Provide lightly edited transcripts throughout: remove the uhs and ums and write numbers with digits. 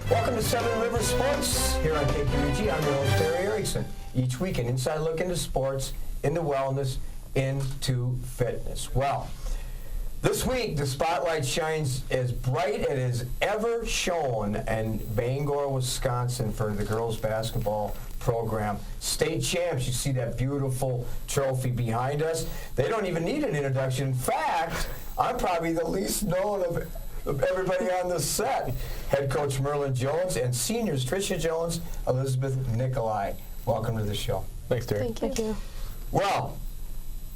Welcome to Seven Rivers Sports here on KQEG. I'm your host, Terry Erickson. Each week, an inside look into sports, into wellness, into fitness. Well, this week, the spotlight shines as bright as it has ever shone in Bangor, Wisconsin for the girls basketball program. State champs, you see that beautiful trophy behind us. They don't even need an introduction. In fact, I'm probably the least known of everybody on the set. Head Coach Merlin Jones and seniors Trisha Jones, Elizabeth Nicolai. Welcome to the show. Thanks, Terry. Thank you. Well,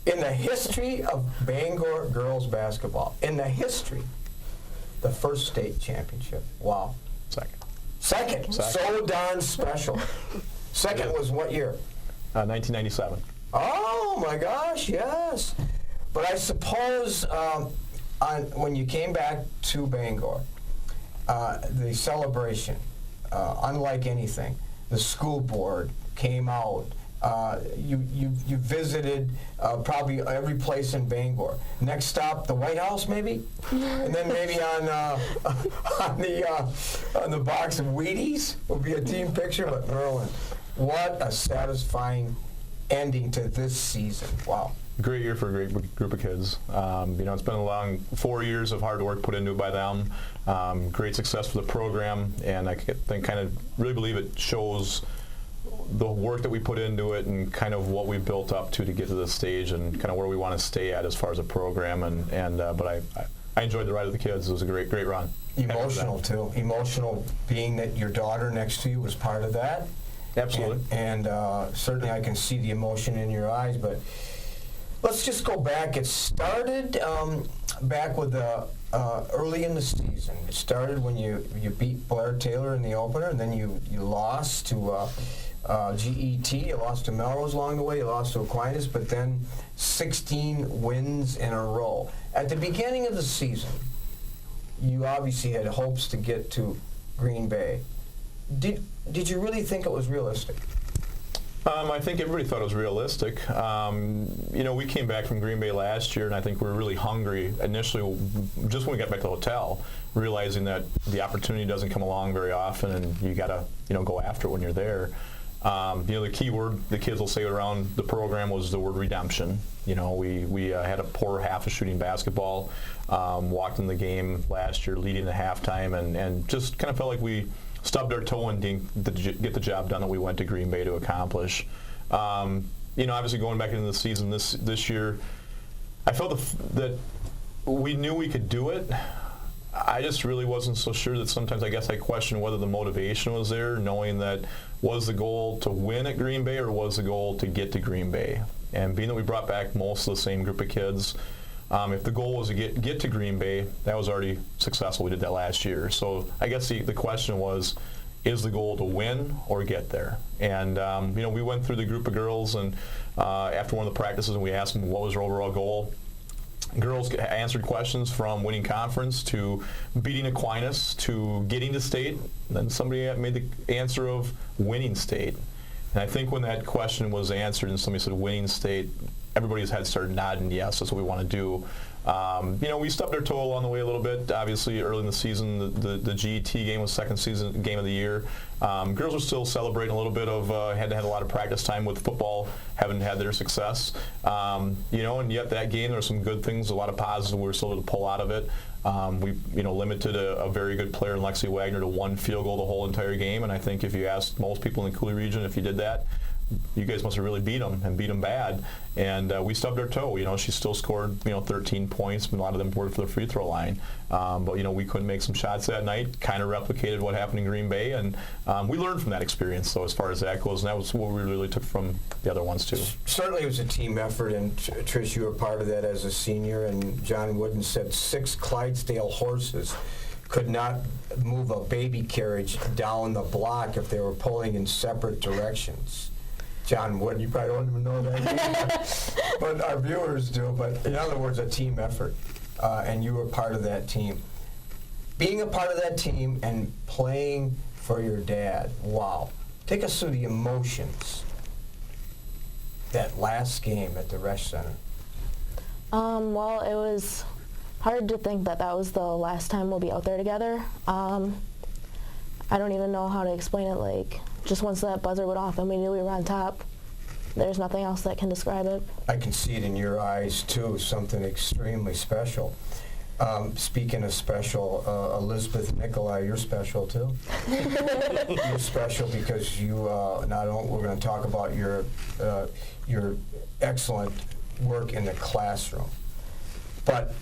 in the history of Bangor girls basketball, the first state championship. Wow. Second. So darn special. Second was what year? 1997. Oh my gosh, yes. But I suppose when you came back to Bangor, the celebration, unlike anything, the school board came out. You visited probably every place in Bangor. Next stop, the White House, maybe, and then maybe on the box of Wheaties will be a team picture. But Merlin, what a satisfying ending to this season! Wow. Great year for a great group of kids. It's been a long 4 years of hard work put into it by them. Great success for the program, and I think kind of really believe it shows the work that we put into it and kind of what we built up to get to this stage and kind of where we want to stay at as far as a program. But I enjoyed the ride of the kids. It was a great run. Emotional too. Emotional being that your daughter next to you was part of that. Absolutely. And certainly I can see the emotion in your eyes, but let's just go back. It started back with early in the season. It started when you beat Blair Taylor in the opener, and then you lost to GET. You lost to Melrose along the way. You lost to Aquinas, but then 16 wins in a row. At the beginning of the season, you obviously had hopes to get to Green Bay. Did you really think it was realistic? I think everybody thought it was realistic. We came back from Green Bay last year, and I think we were really hungry initially, just when we got back to the hotel, realizing that the opportunity doesn't come along very often, and you got to, go after it when you're there. The key word the kids will say around the program was the word redemption. We had a poor half of shooting basketball, walked in the game last year leading to halftime, and just kind of felt like we stubbed our toe and didn't get the job done that we went to Green Bay to accomplish. Obviously going back into the season this year, I felt that we knew we could do it. I just really wasn't so sure that sometimes I guess I questioned whether the motivation was there, knowing that was the goal to win at Green Bay or was the goal to get to Green Bay. And being that we brought back most of the same group of kids, if the goal was to get to Green Bay, that was already successful. We did that last year. So I guess the question was, is the goal to win or get there? And, we went through the group of girls, and after one of the practices, and we asked them what was their overall goal. Girls answered questions from winning conference to beating Aquinas to getting to state. Then somebody made the answer of winning state. And I think when that question was answered and somebody said winning state, everybody's head started nodding, yes, that's what we want to do. We stubbed our toe along the way a little bit. Obviously, early in the season, the GET game was second season game of the year. Girls were still celebrating a little bit of had a lot of practice time with football, haven't had their success. And yet that game, there were some good things, a lot of positives we were still able to pull out of it. We limited a very good player in Lexi Wagner to one field goal the whole entire game, and I think if you asked most people in the Cooley region if you did that, you guys must have really beat them bad. And we stubbed our toe. She still scored, 13 points, and a lot of them worked for the free throw line. But we couldn't make some shots that night, kind of replicated what happened in Green Bay. And we learned from that experience, so as far as that goes, and that was what we really took from the other ones, too. Certainly it was a team effort, and Trish, you were part of that as a senior, and John Wooden said 6 Clydesdale horses could not move a baby carriage down the block if they were pulling in separate directions. John Wood, you probably don't even know that name, but our viewers do. But in other words, a team effort, and you were part of that team. Being a part of that team and playing for your dad, wow. Take us through the emotions that last game at the Resch Center. Well, it was hard to think that was the last time we'll be out there together. I don't even know how to explain it. Like, just once that buzzer went off and we knew we were on top, there's nothing else that can describe it. I can see it in your eyes, too, something extremely special. Speaking of special, Elizabeth, Nicolai, you're special, too. You're special because you, not only, we're going to talk about your excellent work in the classroom, but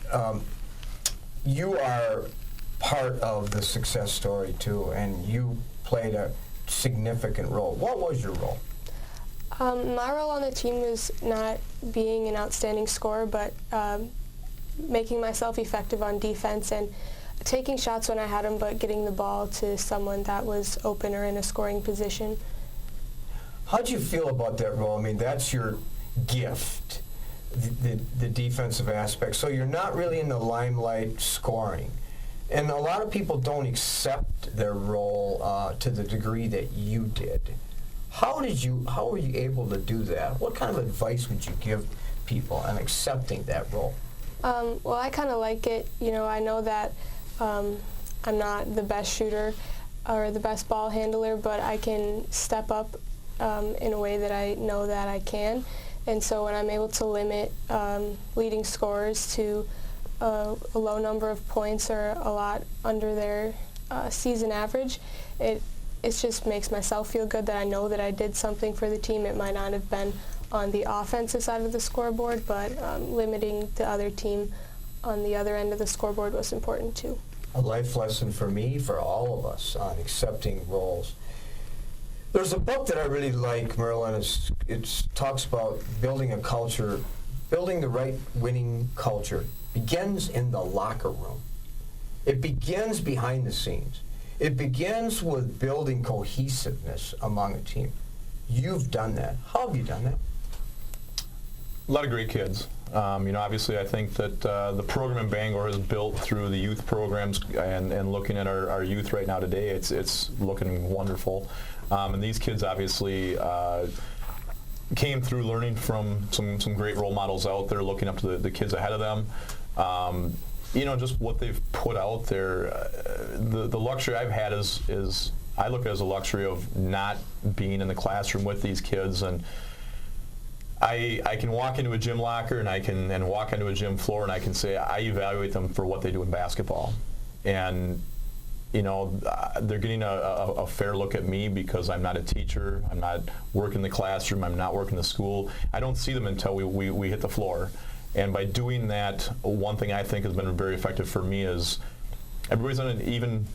you are part of the success story, too, and you played a significant role. What was your role? My role on the team was not being an outstanding scorer, but making myself effective on defense and taking shots when I had them, but getting the ball to someone that was open or in a scoring position. How'd you feel about that role? I mean, that's your gift, the defensive aspect. So you're not really in the limelight scoring. And a lot of people don't accept their role to the degree that you did. How were you able to do that? What kind of advice would you give people on accepting that role? Well, I kind of like it. You know, I know that I'm not the best shooter or the best ball handler, but I can step up in a way that I know that I can. And so when I'm able to limit leading scorers to a low number of points or a lot under their season average, it just makes myself feel good that I know that I did something for the team. It might not have been on the offensive side of the scoreboard, but limiting the other team on the other end of the scoreboard was important too. A life lesson for me, for all of us, on accepting roles. There's a book that I really like, Merlin. It talks about building a culture, building the right winning culture begins in the locker room. It begins behind the scenes. It begins with building cohesiveness among a team. You've done that. How have you done that? A lot of great kids. Obviously, I think that the program in Bangor is built through the youth programs, and looking at our youth right now today, it's looking wonderful. And these kids obviously came through learning from some great role models out there, looking up to the kids ahead of them. Just what they've put out there. The luxury I've had is I look at it as a luxury of not being in the classroom with these kids, and I can walk into a gym locker and walk onto a gym floor, and I can say I evaluate them for what they do in basketball, and they're getting a fair look at me because I'm not a teacher, I'm not working the classroom, I'm not working the school. I don't see them until we hit the floor. And by doing that, one thing I think has been very effective for me is everybody's on an even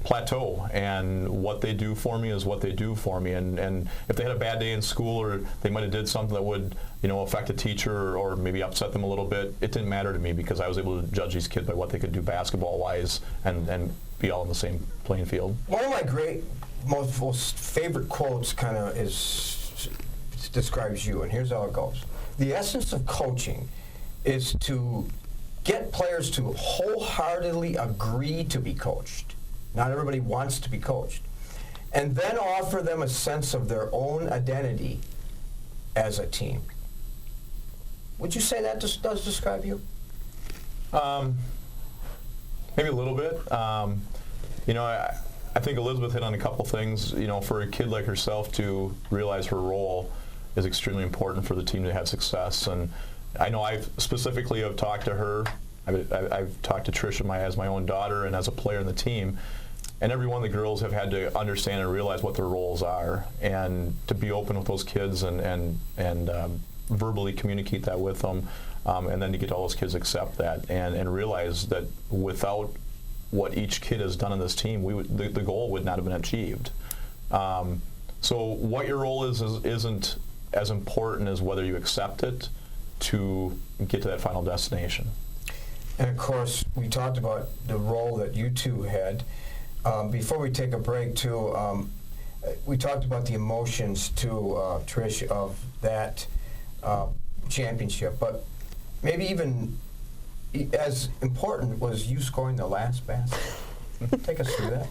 plateau, and what they do for me is what they do for me. And if they had a bad day in school, or they might have did something that would affect a teacher or maybe upset them a little bit, it didn't matter to me because I was able to judge these kids by what they could do basketball-wise and be all in the same playing field. One of my most favorite quotes kind of describes you, and here's how it goes. The essence of coaching is to get players to wholeheartedly agree to be coached. Not everybody wants to be coached. And then offer them a sense of their own identity as a team. Would you say that does describe you? Maybe a little bit. I think Elizabeth hit on a couple things. For a kid like herself to realize her role is extremely important for the team to have success. And I know I've specifically have talked to her. I've talked to Trisha as my own daughter and as a player in the team. And every one of the girls have had to understand and realize what their roles are, and to be open with those kids and verbally communicate that with them, and then to get all those kids to accept that and realize that without what each kid has done on this team, the goal would not have been achieved. So what your role isn't as important as whether you accept it to get to that final destination. And of course, we talked about the role that you two had. Before we take a break, too, we talked about the emotions, too, Trish, of that championship. But maybe even as important was you scoring the last basket. Take us through that.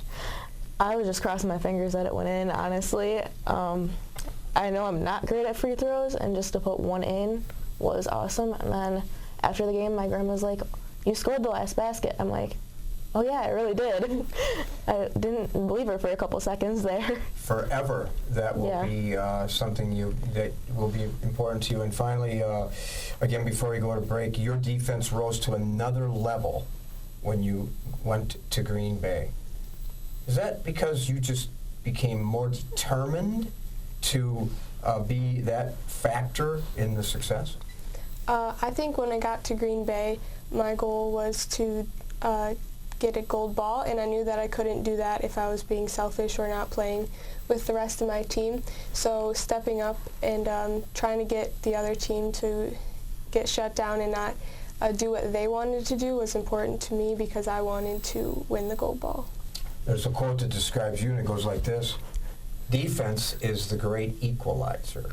I was just crossing my fingers that it went in, honestly. I know I'm not great at free throws, and just to put one in was awesome. And then after the game, my grandma's like, "You scored the last basket." I'm like, Oh yeah, I really did. I didn't believe her for a couple seconds there. Forever, that will be something that will be important to you. And finally, again, before we go to break, your defense rose to another level when you went to Green Bay. Is that because you just became more determined to be that factor in the success? I think when I got to Green Bay, my goal was to get a gold ball, and I knew that I couldn't do that if I was being selfish or not playing with the rest of my team. So stepping up and trying to get the other team to get shut down and not do what they wanted to do was important to me because I wanted to win the gold ball. There's a quote that describes you, and it goes like this: defense is the great equalizer.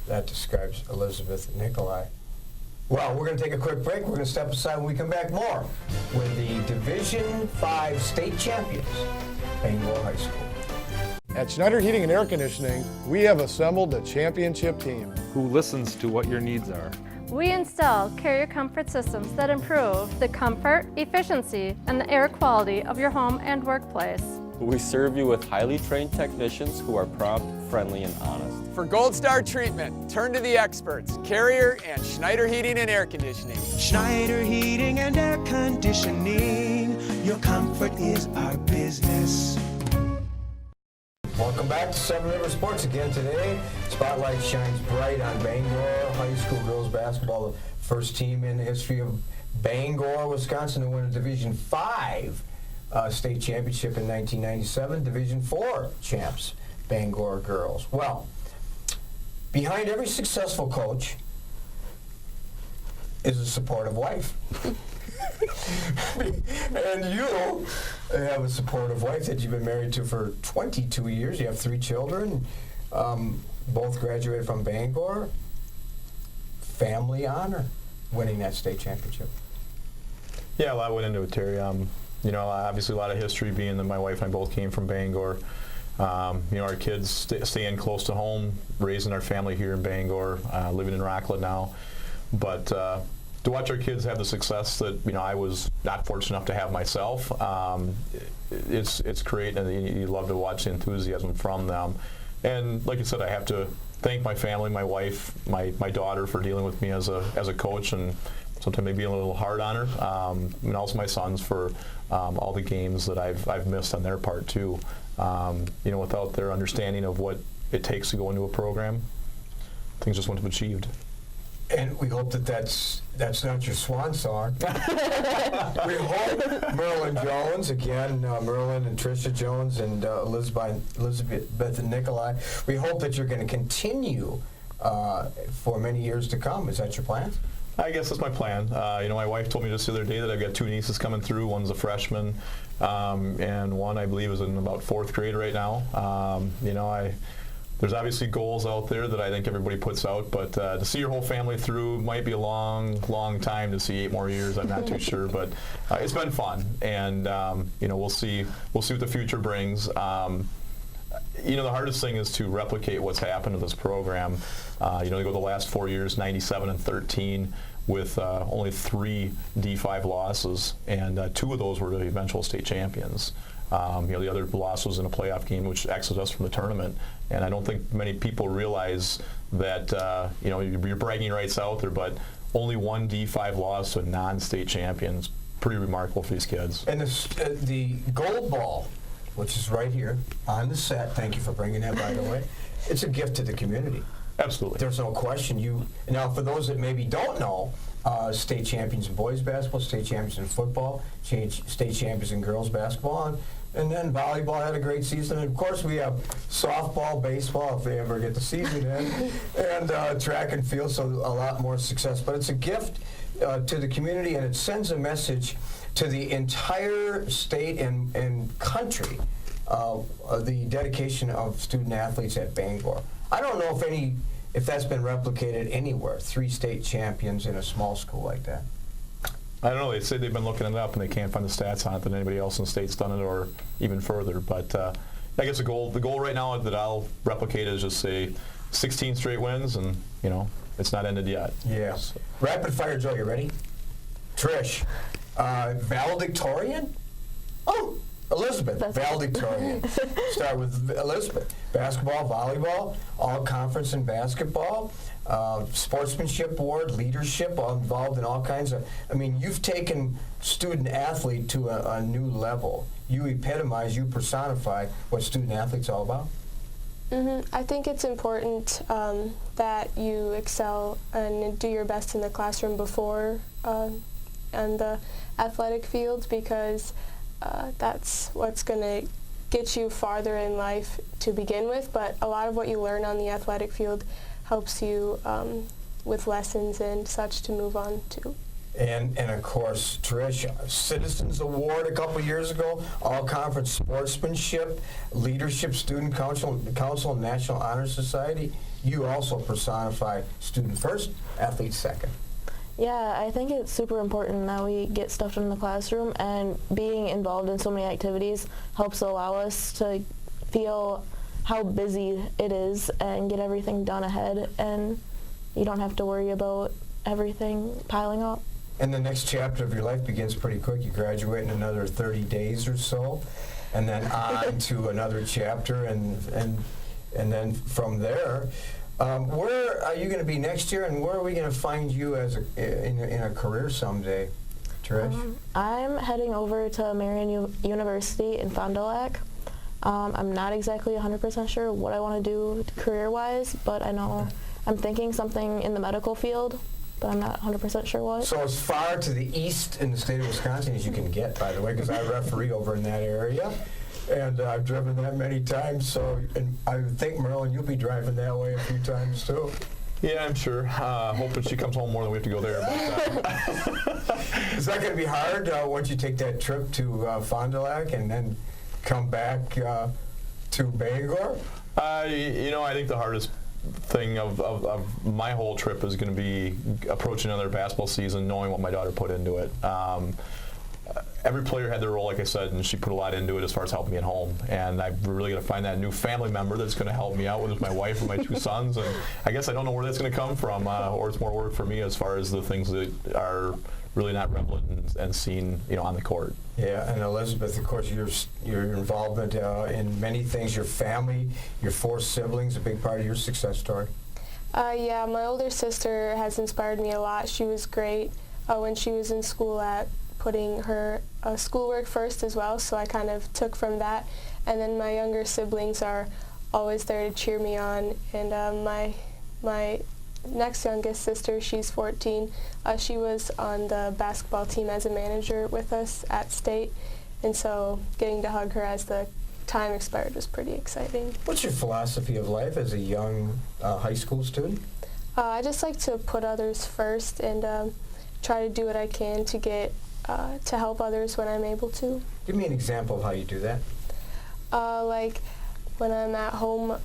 That describes Elizabeth Nicolai. Well, we're going to take a quick break. We're going to step aside when we come back more with the Division 5 state champions, Bangor High School. At Schneider Heating and Air Conditioning, we have assembled a championship team who listens to what your needs are. We install carrier comfort systems that improve the comfort, efficiency, and the air quality of your home and workplace. We serve you with highly trained technicians who are prompt, friendly, and honest. For Gold Star treatment, turn to the experts, Carrier and Schneider Heating and Air Conditioning. Schneider Heating and Air Conditioning, your comfort is our business. Welcome back to Seven River Sports again today. Spotlight shines bright on Bangor High School girls basketball, the first team in the history of Bangor, Wisconsin to win a Division 5 state championship in 1997. Division 4 champs, Bangor girls. Well, behind every successful coach is a supportive wife. And you have a supportive wife that you've been married to for 22 years. You have 3 children, both graduated from Bangor. Family honor, winning that state championship. Yeah, a lot went into it, Terry. You know, obviously a lot of history being that my wife and I both came from Bangor. You know, our kids staying close to home, raising our family here in Bangor, living in Rockland now. But to watch our kids have the success that, you know, I was not fortunate enough to have myself, it's great, and you love to watch the enthusiasm from them. And like I said, I have to thank my family, my wife, my daughter for dealing with me as a coach, and sometimes maybe a little hard on her, and also my sons for all the games that I've missed on their part too. You know, without their understanding of what it takes to go into a program, things just wouldn't have achieved. And we hope that that's not your swan song. We hope Merlin Jones, again, Merlin and Trisha Jones and Elizabeth and Nicolai, we hope that you're going to continue for many years to come. Is that your plan? I guess that's my plan. You know, my wife told me just the other day that I've got 2 nieces coming through. One's a freshman, and one I believe is in about 4th grade right now. You know, there's obviously goals out there that I think everybody puts out, but to see your whole family through might be a long, long time. To see 8 more years, I'm not too sure, but it's been fun, and you know, we'll see what the future brings. You know, the hardest thing is to replicate what's happened to this program. You know, they go the last 4 years, 97 and 13, with only 3 D5 losses, and 2 of those were the eventual state champions. You know, the other loss was in a playoff game, which exited us from the tournament. And I don't think many people realize that, you know, your bragging rights out there, but only 1 D5 loss to a non-state champion is pretty remarkable for these kids. And the gold ball, which is right here on the set, thank you for bringing that, by the way, it's a gift to the community. Absolutely. There's no question. Now, for those that maybe don't know, state champions in boys basketball, state champions in football, state champions in girls basketball, and then volleyball had a great season. And of course, we have softball, baseball, if they ever get the season in, and track and field, so a lot more success. But it's a gift to the community, and it sends a message to the entire state and country of the dedication of student athletes at Bangor. I don't know if that's been replicated anywhere, 3 state champions in a small school like that. I don't know. They say they've been looking it up and they can't find the stats on it that anybody else in the state's done it or even further. But I guess the goal right now that I'll replicate is just say 16 straight wins, and you know, it's not ended yet. Yeah. So. Rapid fire, Joe. You ready? Trish, Valedictorian? Oh, Elizabeth, valedictorian. Start with Elizabeth. Basketball, volleyball, all conference in basketball, sportsmanship award, leadership, all involved in all kinds of, I mean, you've taken student athlete to a new level. You epitomize, you personify what student athlete's all about. I think it's important that you excel and do your best in the classroom before on the athletic field, because that's what's going to get you farther in life to begin with. But a lot of what you learn on the athletic field helps you with lessons and such to move on to. And of course, Trisha, Citizens Award a couple years ago, all-conference sportsmanship, leadership, student council, and National Honor Society. You also personify student first, athlete second. Yeah, I think it's super important that we get stuff done in the classroom, and being involved in so many activities helps allow us to feel how busy it is and get everything done ahead, and you don't have to worry about everything piling up. And the next chapter of your life begins pretty quick. You graduate in another 30 days or so, and then on to another chapter, and then from there, where are you going to be next year, and where are we going to find you as in a career someday, Trish? I'm heading over to Marian University in Fond du Lac. I'm not exactly 100% sure what I want to do career-wise, but I know I'm thinking something in the medical field, but I'm not 100% sure what. So as far to the east in the state of Wisconsin as you can get, by the way, because I referee over in that area, and I've driven that many times. So, and I think, Merlin, you'll be driving that way a few times too. Yeah, I'm sure. Hoping she comes home more than we have to go there. But, is that going to be hard once you take that trip to Fond du Lac and then come back to Bangor? You know, I think the hardest thing of my whole trip is going to be approaching another basketball season, knowing what my daughter put into it. Every player had their role, like I said, and she put a lot into it as far as helping me at home. And I'm really going to find that new family member that's going to help me out, whether it's my wife or my two sons. And I guess I don't know where that's going to come from, or it's more work for me as far as the things that are really not relevant and seen, you know, on the court. Yeah, and Elizabeth, of course, your involvement in many things, your family, your 4 siblings, a big part of your success story. Yeah, my older sister has inspired me a lot. She was great when she was in school at putting her schoolwork first as well, so I kind of took from that. And then my younger siblings are always there to cheer me on. And my next youngest sister, she's 14. She was on the basketball team as a manager with us at state, and so getting to hug her as the time expired was pretty exciting. What's your philosophy of life as a young high school student? I just like to put others first and try to do what I can to get to help others when I'm able to. Give me an example of how you do that. Like when I'm at home,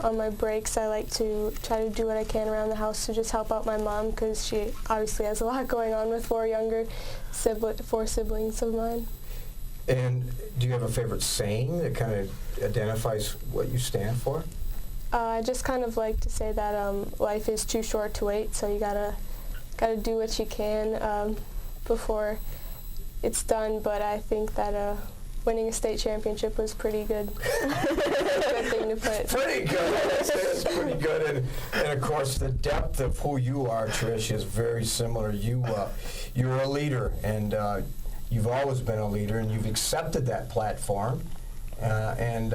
on my breaks, I like to try to do what I can around the house to just help out my mom, because she obviously has a lot going on with 4 siblings of mine. And do you have a favorite saying that kind of identifies what you stand for? I just kind of like to say that life is too short to wait, so you gotta do what you can before it's done. But I think that winning a state championship was pretty good. Good thing to put. Pretty good. That's pretty good. And of course, the depth of who you are, Trish, is very similar. You're a leader, and you've always been a leader, and you've accepted that platform, and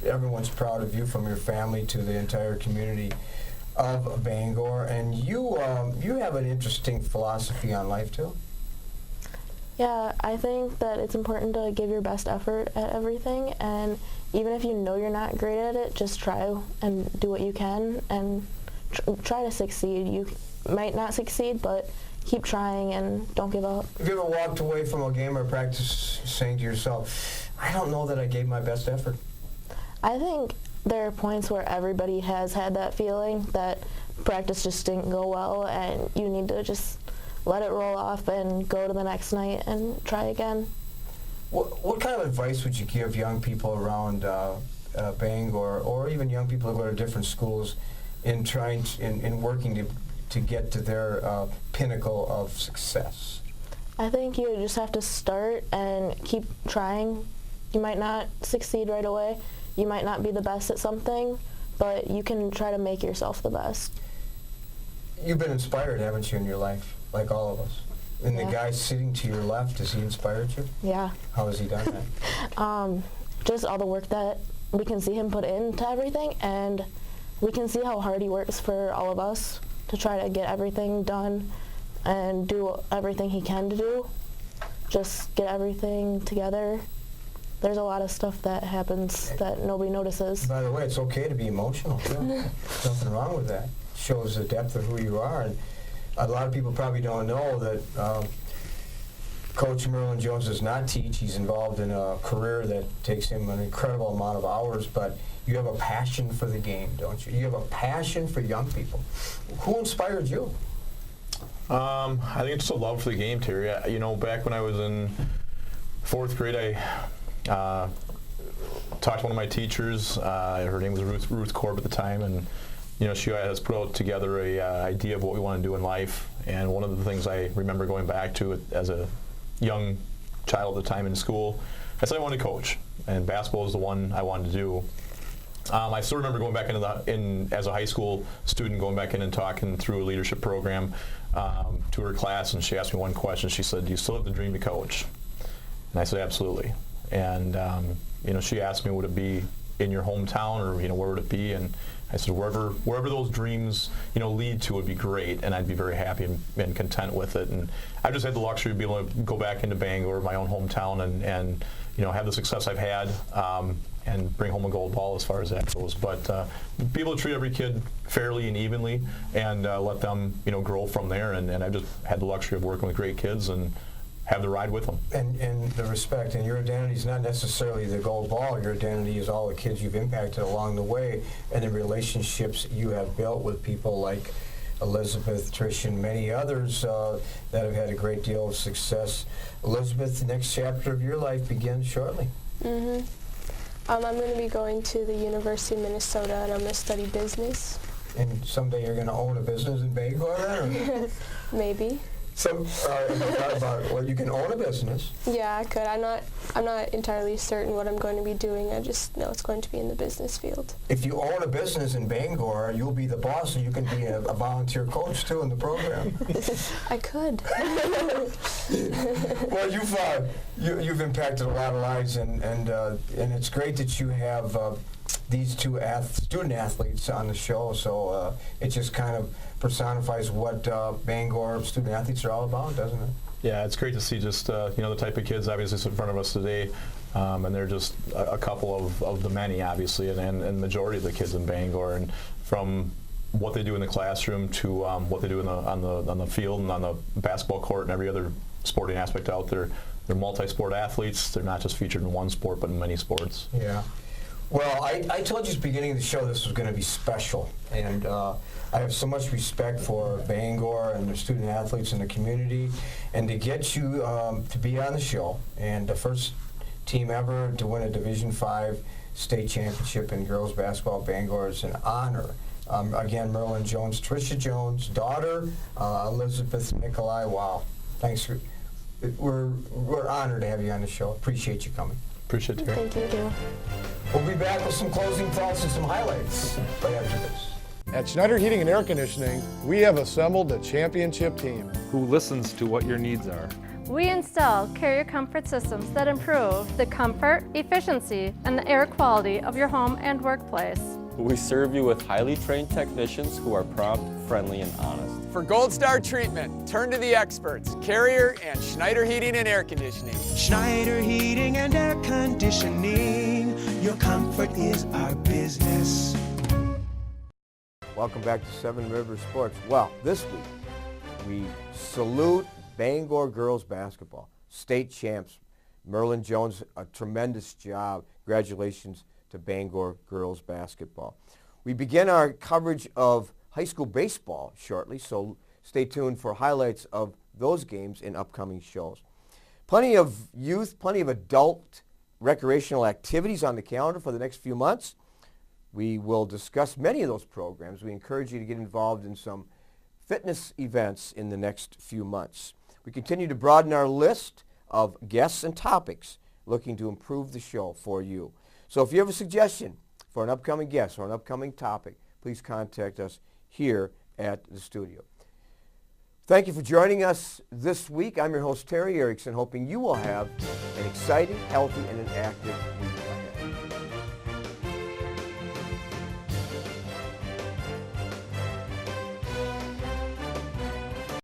everyone's proud of you, from your family to the entire community of Bangor. And you have an interesting philosophy on life too. Yeah, I think that it's important to give your best effort at everything, and even if you know you're not great at it, just try and do what you can and try to succeed. You might not succeed, but keep trying and don't give up. Have you ever walked away from a game or practice saying to yourself, I don't know that I gave my best effort? I think there are points where everybody has had that feeling that practice just didn't go well, and you need to just let it roll off and go to the next night and try again. What kind of advice would you give young people around Bangor, or even young people who go to different schools, in working to get to their pinnacle of success? I think you just have to start and keep trying. You might not succeed right away. You might not be the best at something, but you can try to make yourself the best. You've been inspired, haven't you, in your life, like all of us? And Yeah. the guy sitting to your left, has he inspired you? Yeah. How has he done that? Just all the work that we can see him put into everything, and we can see how hard he works for all of us to try to get everything done and do everything he can to do. Just get everything together. There's a lot of stuff that happens that nobody notices. By the way, it's okay to be emotional, too. There's nothing wrong with that. Shows the depth of who you are. And a lot of people probably don't know that Coach Merlin Jones does not teach. He's involved in a career that takes him an incredible amount of hours, but you have a passion for the game, don't you? You have a passion for young people. Who inspired you? I think it's just a love for the game, Terry. You know, back when I was in 4th grade, I talked to one of my teachers. Her name was Ruth Korb at the time, and you know, she has put out together a idea of what we want to do in life. And one of the things I remember going back to as a young child at the time in school, I said I wanted to coach, and basketball was the one I wanted to do. I still remember going back as a high school student, going back in and talking through a leadership program to her class, and she asked me one question. She said, "Do you still have the dream to coach?" And I said, "Absolutely." And you know, she asked me, "Would it be in your hometown, or you know, where would it be?" And I said, wherever those dreams, you know, lead to would be great, and I'd be very happy and content with it. And I just had the luxury of being able to go back into Bangor, my own hometown, and you know, have the success I've had, and bring home a gold ball as far as that goes. But be able to treat every kid fairly and evenly, and let them, you know, grow from there. And I just had the luxury of working with great kids and have the ride with them. And the respect, and your identity is not necessarily the gold ball. Your identity is all the kids you've impacted along the way, and the relationships you have built with people like Elizabeth, Trisha, and many others that have had a great deal of success. Elizabeth, the next chapter of your life begins shortly. Mm-hmm. I'm going to be going to the University of Minnesota, and I'm going to study business. And someday you're going to own a business in Bangor, then? Or? Maybe. Have you thought about, well, you can own a business. Yeah, I could. I'm not entirely certain what I'm going to be doing. I just know it's going to be in the business field. If you own a business in Bangor, you'll be the boss, and you can be a volunteer coach too in the program. I could. Well, you've impacted a lot of lives, and it's great that you have these two student athletes on the show. So it just kind of personifies what Bangor student athletes are all about, doesn't it? Yeah, it's great to see just you know, the type of kids obviously in front of us today, and they're just a couple of the many, obviously, and majority of the kids in Bangor, and from what they do in the classroom to what they do on the field and on the basketball court and every other sporting aspect out there. They're multi-sport athletes. They're not just featured in one sport, but in many sports. Yeah. Well, I told you at the beginning of the show this was going to be special, and I have so much respect for Bangor and the student athletes in the community, and to get you to be on the show, and the first team ever to win a Division V state championship in girls basketball, Bangor, is an honor. Again, Merlin Jones, Trisha Jones, daughter, Elizabeth, Nicolai. Wow, thanks. We're honored to have you on the show. Appreciate you coming. Appreciate it. Thank you. We'll be back with some closing thoughts and some highlights right after this. At Schneider Heating and Air Conditioning, we have assembled a championship team Who listens to what your needs are. We install carrier comfort systems that improve the comfort, efficiency, and the air quality of your home and workplace. We serve you with highly trained technicians who are prompt, friendly, and honest. For Gold Star treatment, turn to the experts, Carrier and Schneider Heating and Air Conditioning. Schneider Heating and Air Conditioning. Your comfort is our business. Welcome back to Seven Rivers Sports. Well, this week we salute Bangor girls basketball. State champs, Merlin Jones, a tremendous job. Congratulations to Bangor girls basketball. We begin our coverage of high school baseball shortly, so stay tuned for highlights of those games in upcoming shows. Plenty of youth, plenty of adult recreational activities on the calendar for the next few months. We will discuss many of those programs. We encourage you to get involved in some fitness events in the next few months. We continue to broaden our list of guests and topics looking to improve the show for you. So if you have a suggestion for an upcoming guest or an upcoming topic, please contact us here at the studio. Thank you for joining us this week. I'm your host, Terry Erickson, hoping you will have an exciting, healthy, and an active week.